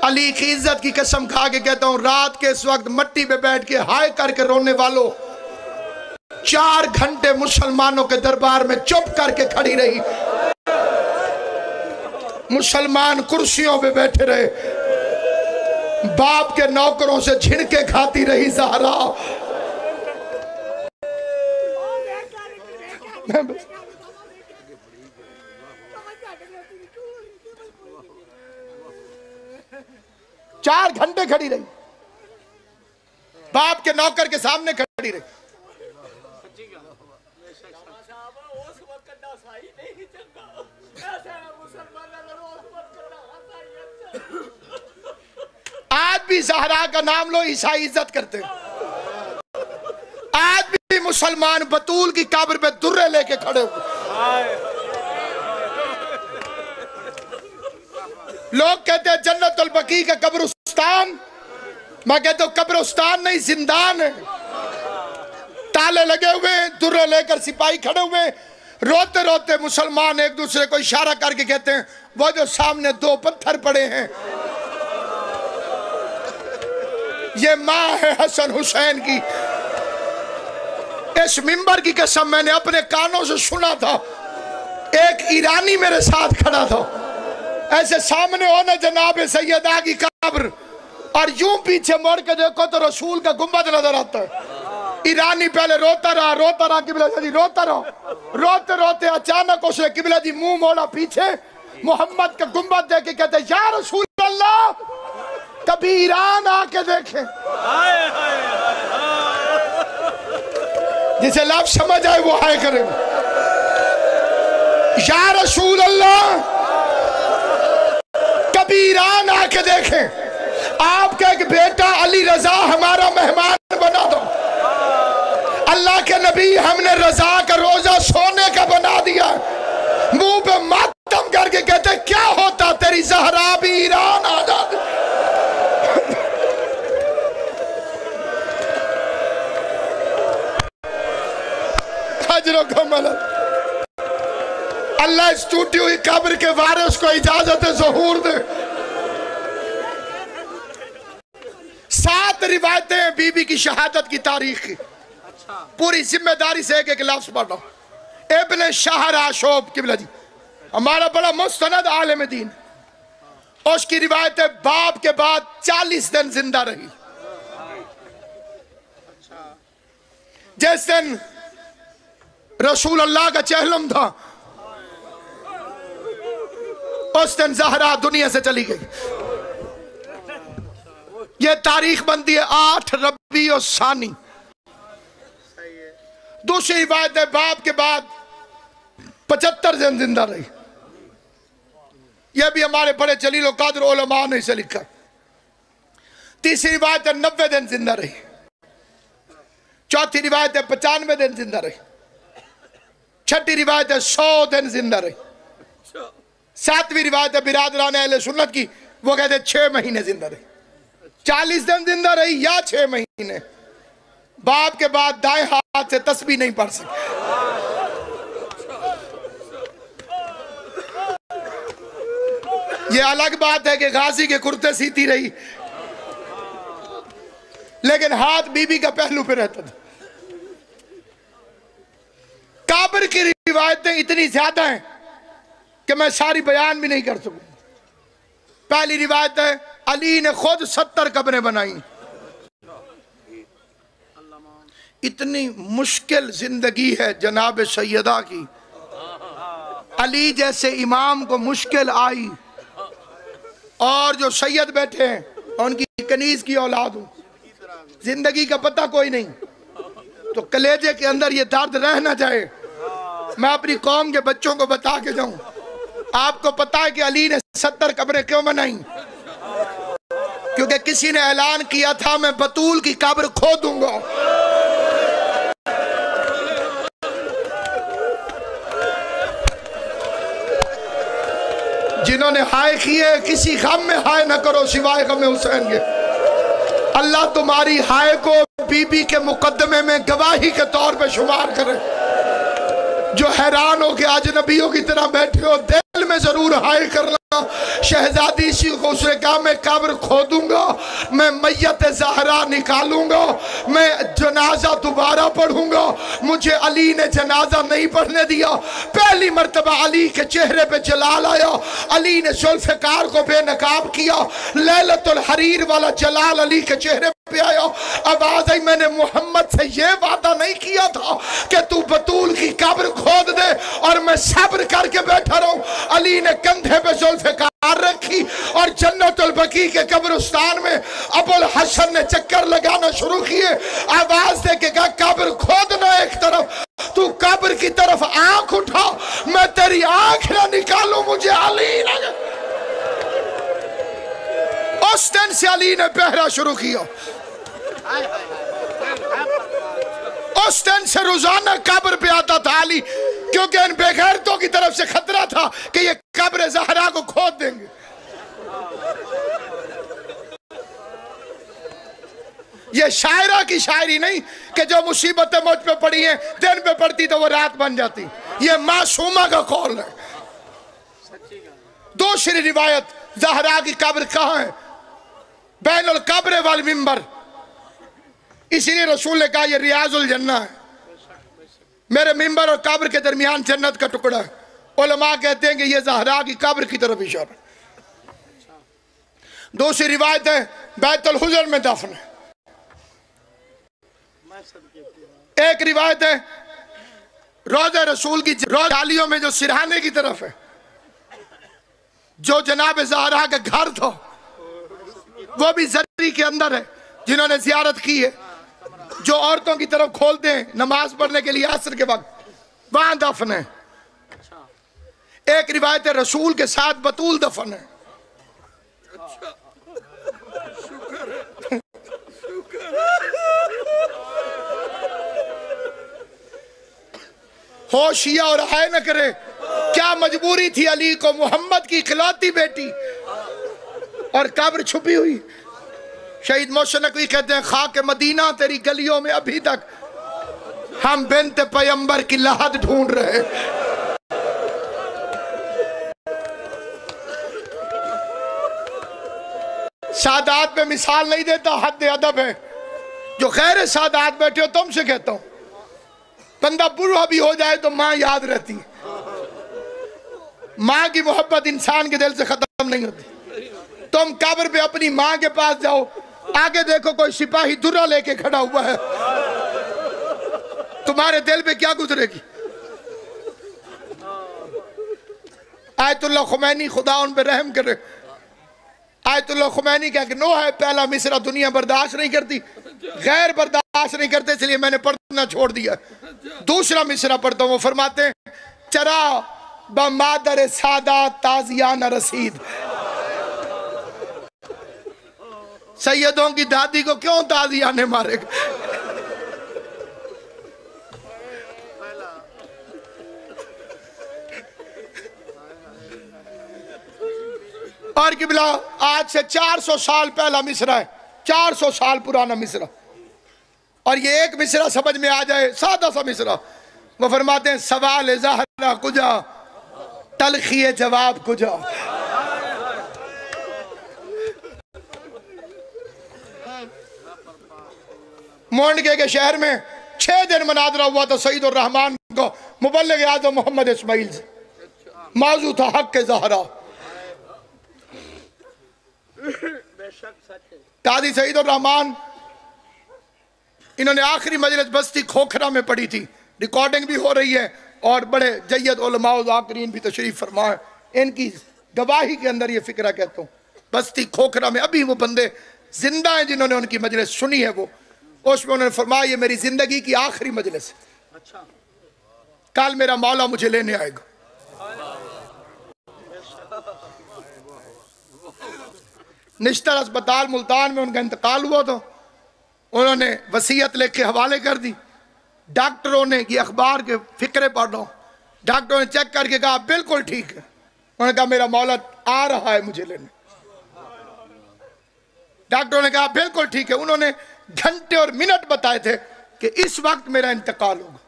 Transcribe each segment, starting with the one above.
علی کی عزت کی قسم کھا کے کہتا ہوں، رات کے اس وقت مٹی پہ بیٹھ کے ہائے کر کے رونے والوں 4 گھنٹے مسلمانوں کے دربار میں چپ کر کے کھڑی رہی، مسلمان کرسیوں پہ بیٹھے رہے، باپ کے نوکروں سے جھنکے کھاتی رہی زہرا۔ چار گھنٹے کھڑی رہی، باپ کے نوکر کے سامنے کھڑی رہی۔ آج بھی زہرا کا نام لو عیسائی عزت کرتے ہیں، آج بھی مسلمان بطول کی قبر پہ درے لے کے کھڑے ہوئے۔ لوگ کہتے ہیں جنت البقیع کا قبرستان، میں کہتا ہوں قبرستان نہیں زندان ہے، تالے لگے ہوئے ہیں، درے لے کر سپاہی کھڑے ہوئے ہیں، روتے روتے مسلمان ایک دوسرے کو اشارہ کر کے کہتے ہیں وہ جو سامنے 2 پتھر پڑے ہیں یہ ماں ہے حسن حسین کی۔ اس منبر کی قسم میں نے اپنے کانوں سے سنا تھا، ایک ایرانی میرے ساتھ کھڑا تھا، ایسے سامنے ہونا جناب سیدہ کی قبر اور یوں پیچھے مڑ کے دیکھو تو رسول کا گنبد نظر آتا ہے۔ ایرانی پہلے روتا رہا قبلہ جی روتا رہا، روتے روتے اچانک اس نے قبلہ جی منہ موڑا پیچھے، محمد کا گنبد دیکھ کے کہتے ہیں یا رسول اللہ کبھی ایران آ کے دیکھیں۔ جسے لفظ سمجھ آئے وہ آئے کریں، یا رسول اللہ کبھی ایران آ کے دیکھیں، آپ کا ایک بیٹا علی رضا ہمارا مہمان بنا دو۔ اللہ کے نبی ہم نے رضا کا روزہ سونے کا بنا دیا، منہ پہ ماتم کر کے کہتے کیا ہوتا تیری زہرا بھی ایران آ جاتی۔ حجروں کو ملک اللہ اس ٹوٹی ہوئی قبر کے وارث کو اجازت ظہور دے۔ 7 روایتیں بی بی کی شہادت کی تاریخ کی، پوری ذمہ داری سے ایک لفظ پڑھ رہا ہوں۔ ابن شہر آشوب قبلہ جی ہمارا بڑا مستند عالم دین، اس کی روایت باپ کے بعد 40 دن زندہ رہی۔ جس دن رسول اللہ کا چہلم تھا اس دن زہرا دنیا سے چلی گئی۔ یہ تاریخ بنتی ہے 8 ربیع الثانی۔ دوسری روایت ہے باپ کے بعد 75 دن زندہ رہی، یہ بھی ہمارے بڑے جلیل و قادر علماء نے اسے لکھا۔ تیسری روایت ہے 90 دن زندہ رہی، چوتھی روایت ہے 95 دن زندہ رہی، چھٹی روایت ہے 100 دن زندہ رہی، 7ویں روایت ہے برادران اہل سنت کی، وہ کہتے ہیں 6 مہینے زندہ رہی۔ 40 دن زندہ رہی یا 6 مہینے، باپ کے بعد دائیں ہاتھ سے تسبیح نہیں پڑھ سکتے۔ یہ الگ بات ہے کہ غازی کے کرتے سیتی رہی، لیکن ہاتھ بی بی کا پہلو پہ رہتا تھا۔ قبر کی روایتیں اتنی زیادہ ہیں کہ میں ساری بیان بھی نہیں کر سکوں۔ پہلی روایت ہے علی نے خود 70 قبریں بنائیں۔ اتنی مشکل زندگی ہے جناب سیدہ کی، علی جیسے امام کو مشکل آئی، اور جو سید بیٹھے ہیں ان کی کنیز کی اولاد ہوں، زندگی کا پتہ کوئی نہیں، تو کلیجے کے اندر یہ درد رہ نہ جائے۔ میں اپنی قوم کے بچوں کو بتا کے جاؤں، آپ کو پتا ہے کہ علی نے 70 قبریں کیوں بنائیں؟ کیونکہ کسی نے اعلان کیا تھا میں بطول کی قبر کھو دوں گا۔ جنہوں نے ہائے کیے کسی غم میں ہائے نہ کرو سوائے غم حسین کے۔ اللہ تمہاری ہائے کو بی بی کے مقدمے میں گواہی کے طور پہ شمار کرے۔ جو حیران ہو کہ اجنبیوں کی طرح بیٹھے ہو، دل میں ضرور ہائے کرنا शहजादी सी को उसने कहा मैं कब्र खोदूंगा, मैं मैयत ज़हरा निकालूंगा, मैं जनाजा दोबारा पढ़ूंगा। मुझे अली ने जनाजा नहीं पढ़ने दिया। पहली मर्तबा अली के चेहरे पे जलाल आया। अली ने जुल्फ़िकार को बेनकाब किया। लैलतुल हरीर वाला जलाल अली के चेहरे पे आया। आवाज आई, मैंने मोहम्मद से ये वादा नहीं किया था कि तू बतूल की कब्र खोद दे और मैं सब्र करके बैठा रहूं। अली ने कंधे पे जुल्फ़िकार रखी और जन्नतुल बकी के कब्रिस्तान में अबुल हसन ने चक्कर लगाना शुरू किए। आवाज दे के कहा, कब्र खोदना एक तरफ, तू कब्र की तरफ आंख उठा, मैं तेरी आंख ना निकालूं, मुझे अली लगे। उस दिन से अली ने पहरा शुरू किया। उस दिन से रोजाना कब्र पे आता था अली, क्योंकि इन बेगैरतों की तरफ से खतरा था कि ये कब्र ज़हरा को खोद देंगे। ये शायरा की शायरी नहीं कि जो मुसीबतें मुझ पे पड़ी हैं दिन पे पड़ती तो वो रात बन जाती। ये मासूमा का कौल है। दूसरी रिवायत, ज़हरा की कब्र कहाँ है? बैनुल कब्र वाल मिंबर। इसीलिए रसूल ने कहा ये रियाजुल जन्ना है। मेरे मिंबर और कब्र के दरमियान जन्नत का टुकड़ा है। उलमा कहते हैं कि ये ज़हरा की कब्र की तरफ इशारा। दूसरी रिवायत है बैतुल हुज़र में दफन है। एक रिवायत है रोज़ा रसूल की जालियों में जो सिरहाने की तरफ है, जो जनाब ज़हरा का घर था वो भी जरी के अंदर है। जिन्होंने जियारत की है, जो औरतों की तरफ खोलते हैं नमाज पढ़ने के लिए असर के वक्त, वहां दफन है। एक रिवायत है रसूल के साथ बतूल दफन है। होशिया और हाय न करे, क्या मजबूरी थी अली को, मोहम्मद की इकलौती बेटी और कब्र छुपी हुई। शहीद मोहसिन नकवी कहते हैं, खाक मदीना तेरी गलियों में अभी तक हम बिन्त पैगंबर की लहद ढूंढ रहे। सादात में मिसाल नहीं देता, हद अदब है। जो खैर सादात बैठे हो, तुमसे कहता हूं, बंदा बूढ़ा भी हो जाए तो माँ याद रहती है। माँ की मोहब्बत इंसान के दिल से खत्म नहीं होती। तुम कब्र पे अपनी माँ के पास जाओ, आगे देखो कोई सिपाही दुर्रा लेके खड़ा हुआ है, तुम्हारे दिल पे क्या गुजरेगी? आयतुल्लाह खुमैनी, खुदा उन पे रहम करे, आयतुल्लाह खुमैनी का नो है पहला मिसरा दुनिया बर्दाश्त नहीं करती, गैर बर्दाश्त नहीं करते, इसलिए मैंने पढ़ना छोड़ दिया। दूसरा मिसरा पढ़ता हूँ। वो फरमाते हैं, चरा बमादर सादा ताजियान रसीद। सैयदों की दादी को क्यों ताजियाने मारेगा? और किबला आज से 400 साल पहला मिसरा है, 400 साल पुराना मिसरा, और ये एक मिसरा समझ में आ जाए, सादा सा मिसरा। वो फरमाते हैं, सवाल ज़हरा कुजा तलखी जवाब कुजा। मोंडके के शहर में 6 दिन मनाजरा हुआ था सईद उर रहमान को मुबल्लिग आज़म मोहम्मद इस्माइल से। मौजू था हक के ज़हरा। कादी सईद उर रहमान, इन्होंने आखिरी मजलिस बस्ती खोखरा में पढ़ी थी, रिकॉर्डिंग भी हो रही है और बड़े जय्यद उलमा व ज़ाकिरीन भी तशरीफ फरमा है। इनकी गवाही के अंदर ये फिक्रा कहता हूँ, बस्ती खोखरा में अभी वो बंदे जिंदा हैं जिन्होंने उनकी मजलिस सुनी है। वो उसमें उन्होंने फरमाया, ये मेरी जिंदगी की आखिरी मजलिस है, कल मेरा मौला मुझे लेने आएगा। निश्तर अस्पताल मुल्तान में उनका इंतकाल हुआ तो उन्होंने वसीयत लिख के हवाले कर दी। डॉक्टरों ने ये अखबार के फिक्रे पढ़ रहा हूँ, डॉक्टरों ने चेक करके कहा बिल्कुल ठीक है। उन्होंने कहा मेरा मौला आ रहा है मुझे लेने। डॉक्टरों ने कहा बिल्कुल ठीक है। उन्होंने घंटे और मिनट बताए थे कि इस वक्त मेरा इंतकाल होगा।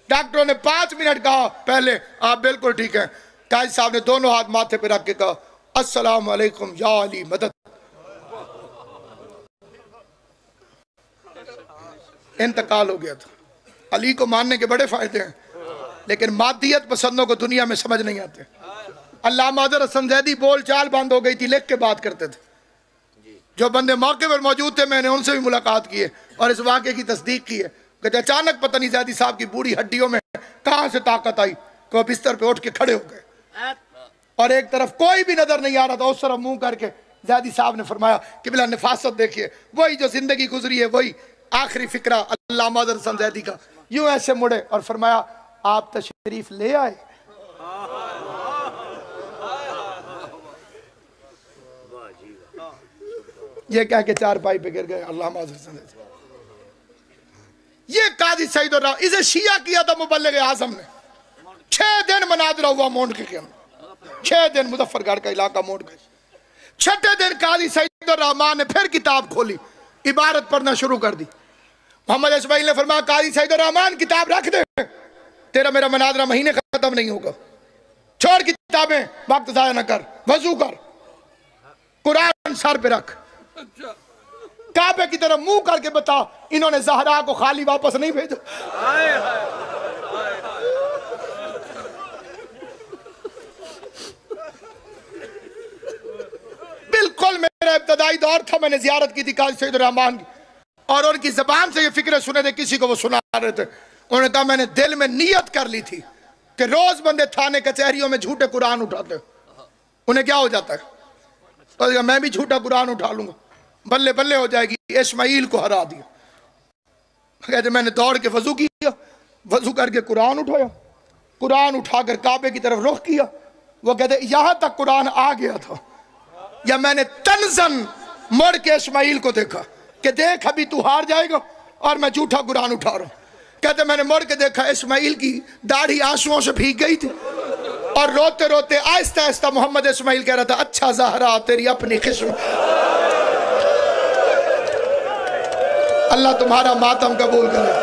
डॉक्टरों ने 5 मिनट कहा पहले, आप बिल्कुल ठीक है। काजी साहब ने दोनों हाथ माथे पे रख के कहा, अस्सलाम वालेकुम या अली मदद। इंतकाल हो गया था। अली को मानने के बड़े फायदे हैं, लेकिन मादियत पसंदों को दुनिया में समझ नहीं आते। अल्लामा अज़हर हसन ज़ैदी बोल चाल बंद हो गई थी, लिख के बात करते थे। जो बंदे मौके पर मौजूद थे, मैंने उनसे भी मुलाकात की है और इस वाक़े की तस्दीक की है कि अचानक पता नहीं ज़ैदी साहब की बूढ़ी हड्डियों में कहाँ से ताकत आई कि वो बिस्तर पे उठ के खड़े हो गए और एक तरफ कोई भी नजर नहीं आ रहा था। उस तरफ मुंह करके ज़ैदी साहब ने फरमाया कि बिला नफासत देखिए, वही जो जिंदगी गुजरी है, वही आखिरी फिक्रा अल्लामा अज़हर हसन ज़ैदी का। यूं ऐसे मुड़े और फरमाया, आप तशरीफ ले आए। ये कह के चार पाई पे गिर गए अल्लामा अज़हर हसन ज़ैदी। ये काजी सईद और राव, इसे शिया किया था मुबल्लिग आज़म ने। 6 दिन मनाज़रा हुआ मोंड के अंदर, 6 दिन मुजफ्फरगढ़ का इलाका मोंड गए। 6ठे दिन काजी सईद और रहमान ने फिर किताब खोली, इबारत पढ़ना शुरू कर दी। मोहम्मद इस्माइल ने फरमाया, काजी सईद और रहमान किताब रख दे, तेरा मेरा मनाज़रा महीने खत्म नहीं होगा। छोड़ किताबें, वक्त ज़ाया न कर, वजू कर, कुरान सर पे रख, काबे की तरफ मुंह करके बता, इन्होंने ज़हरा को खाली वापस नहीं भेजा। बिल्कुल मेरा इब्तदाई दौर था, मैंने जियारत की थी काजी सईद रहमान की और उनकी जबान से ये फिक्र सुने थे, किसी को वो सुना रहे थे। उन्होंने कहा, मैंने दिल में नियत कर ली थी कि रोज बंदे थाने कचहरियों में झूठे कुरान उठाते, उन्हें क्या हो जाता है, तो मैं भी झूठा कुरान उठा लूंगा, बल्ले बल्ले हो जाएगी। इस्माइल को हरा दिया। कहते मैंने दौड़ के वजू किया, वजू करके कुरान उठाया, कुरान उठाकर काबे की तरफ रुख किया। वो कहते यहां तक कुरान आ गया था या मैंने तनजन मुड़ के इस्माइल को देखा कि देख अभी तू हार जाएगा और मैं झूठा कुरान उठा रहा हूं। कहते मैंने मुड़ के देखा, इस्माइल की दाढ़ी आंसुओं से भीग गई थी और रोते रोते आहिस्ता आहिस्ता मोहम्मद इस्माइल कह रहा था, अच्छा ज़हरा तेरी अपनी किस्मत, अल्लाह तुम्हारा मातम कबूल करे।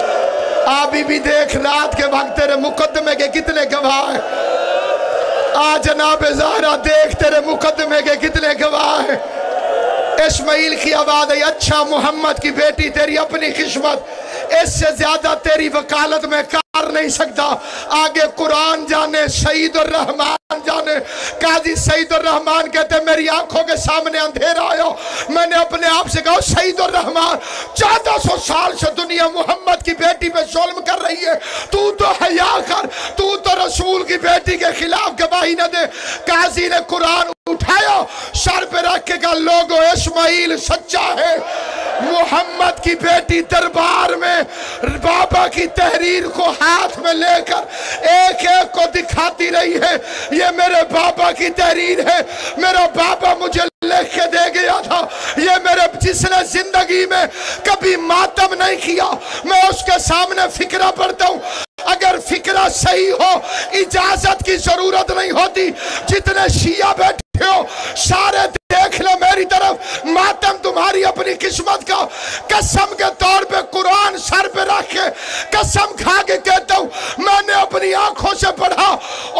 अभी भी देख, रात के वक्त तेरे मुकदमे के कितने गवाह हैं। आ जनाब ज़हरा देख, तेरे मुकदमे के कितने गवाह हैं। इस्माइल की आवाज आई, अच्छा मोहम्मद की बेटी तेरी अपनी किस्मत, इससे ज्यादा तेरी वकालत में कर नहीं सकता। आगे कुरान जाने, सईद और रहमान जाने। काजी सईद और रहमान कहते मेरी आंखों के सामने अंधेरा आया, मैंने अपने आप से कहा, सईद और रहमान 1400 साल से दुनिया मोहम्मद की बेटी पे जुल्म कर रही है, तू तो हया कर, तू तो रसूल की बेटी के खिलाफ गवाही न दे। काजी ने कुरान उठाया, सर पे रख के कहा, लोगो इस्माइल सच्चा है। मोहम्मद की बेटी दरबार में बाबा की तहरीर को हाथ में लेकर एक एक को दिखाती रही है, ये मेरे बाबा की तहरीर है, मेरा बाबा मुझे लिख के दे गया था, ये मेरे जिसने जिंदगी में कभी मातम नहीं किया, मैं उसके सामने फिक्रा पढ़ता हूँ। अगर फिक्रा सही हो इजाजत की जरूरत नहीं होती। जितने शिया बैठे हो सारे देख लो मेरी तरफ, मातम तुम्हारी अपनी किस्मत का। कसम के तौर पे कुरान सर पे रख के कसम खा के कहता हूं, मैंने अपनी आंखों से पढ़ा,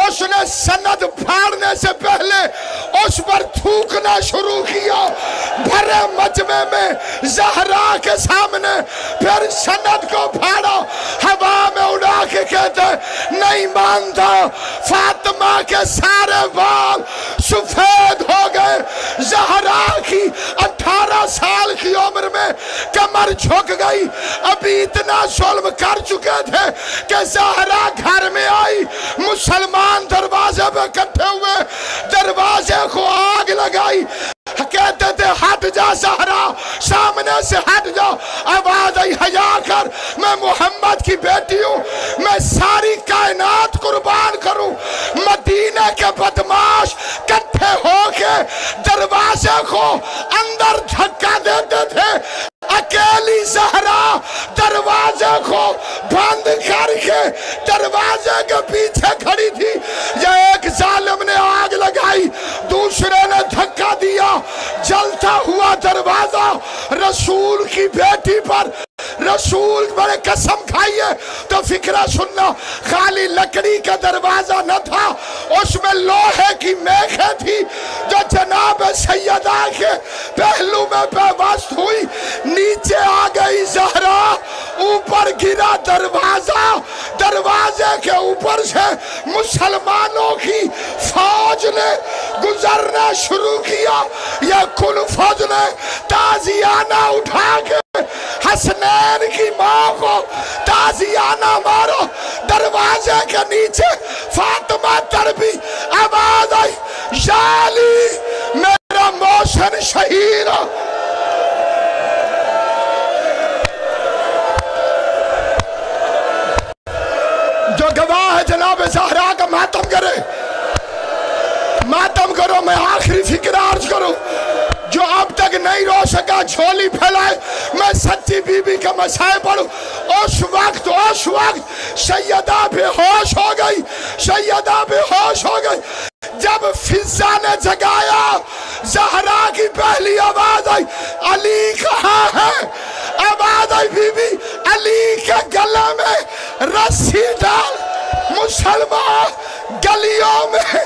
उसने सनद फाड़ने से पहले उस पर थूकना शुरू किया भरे मजमे में ज़हरा के सामने, फिर सनद को फाड़ा, हवा में उड़ा के कहता नहीं मानता। फातिमा के सारे बाल सफेद हो गए। ज़हरा की 18 साल की उम्र में कमर झुक गई। अभी इतना जुल्म कर चुके थे कि ज़हरा घर में आई, मुसलमान दरवाजे पे इकट्ठे हुए, दरवाजे को आग लगाई, कहते थे हट जा ज़हरा, सामने से हट जा। आवाज आई, हया कर, मैं मोहम्मद की बेटी हूँ, मैं सारी कायनात कुर्बान करूं। मदीने के बदमाश इकट्ठे होके दरवाजे को अंदर धक्का देते थे। अकेली ज़हरा दरवाजे को बंद करके दरवाजे के पीछे खड़ी थी। ये एक जालिम ने आग लगाई, दूसरे ने धक्का दिया, जलता हुआ दरवाजा रसूल की बेटी पर رسول بڑے قسم کھائیے تو فکرہ سننا، خالی لکڑی کا دروازہ نہ تھا، اس میں لوہے کی میخیں تھی جو جناب سیدہ کے پہلو میں پیوست ہوئی، نیچے آ گئی زہرا، اوپر گرا دروازہ، دروازے کے اوپر سے مسلمانوں کی فوج نے گزرنا شروع کیا۔ یہ کل فوج نے تازیانہ اٹھا کے حسنین کی ماں کو تازیانہ مارو، دروازے کے نیچے فاطمہ تربی آواز آئی، یا علی میرا محسن شہید۔ جو گواہ ہے جناب زہرا کا ماتم کرے، ماتم کرو۔ میں آخری فکر عرض کروں، جو اب تک نہیں رو سکا جھولی پھیلائے، میں سچی بی بی کا مسائل پڑھوں۔ اس وقت سیدہ بے ہوش ہو گئی، سیدہ بے ہوش ہو گئی۔ جب فضا نے جگایا، زہرا کی پہلی آواز آئی، علی کہاں ہے؟ آواز آئی، بی بی علی کے گلے میں رسی ڈال۔ مسلمان گلیوں میں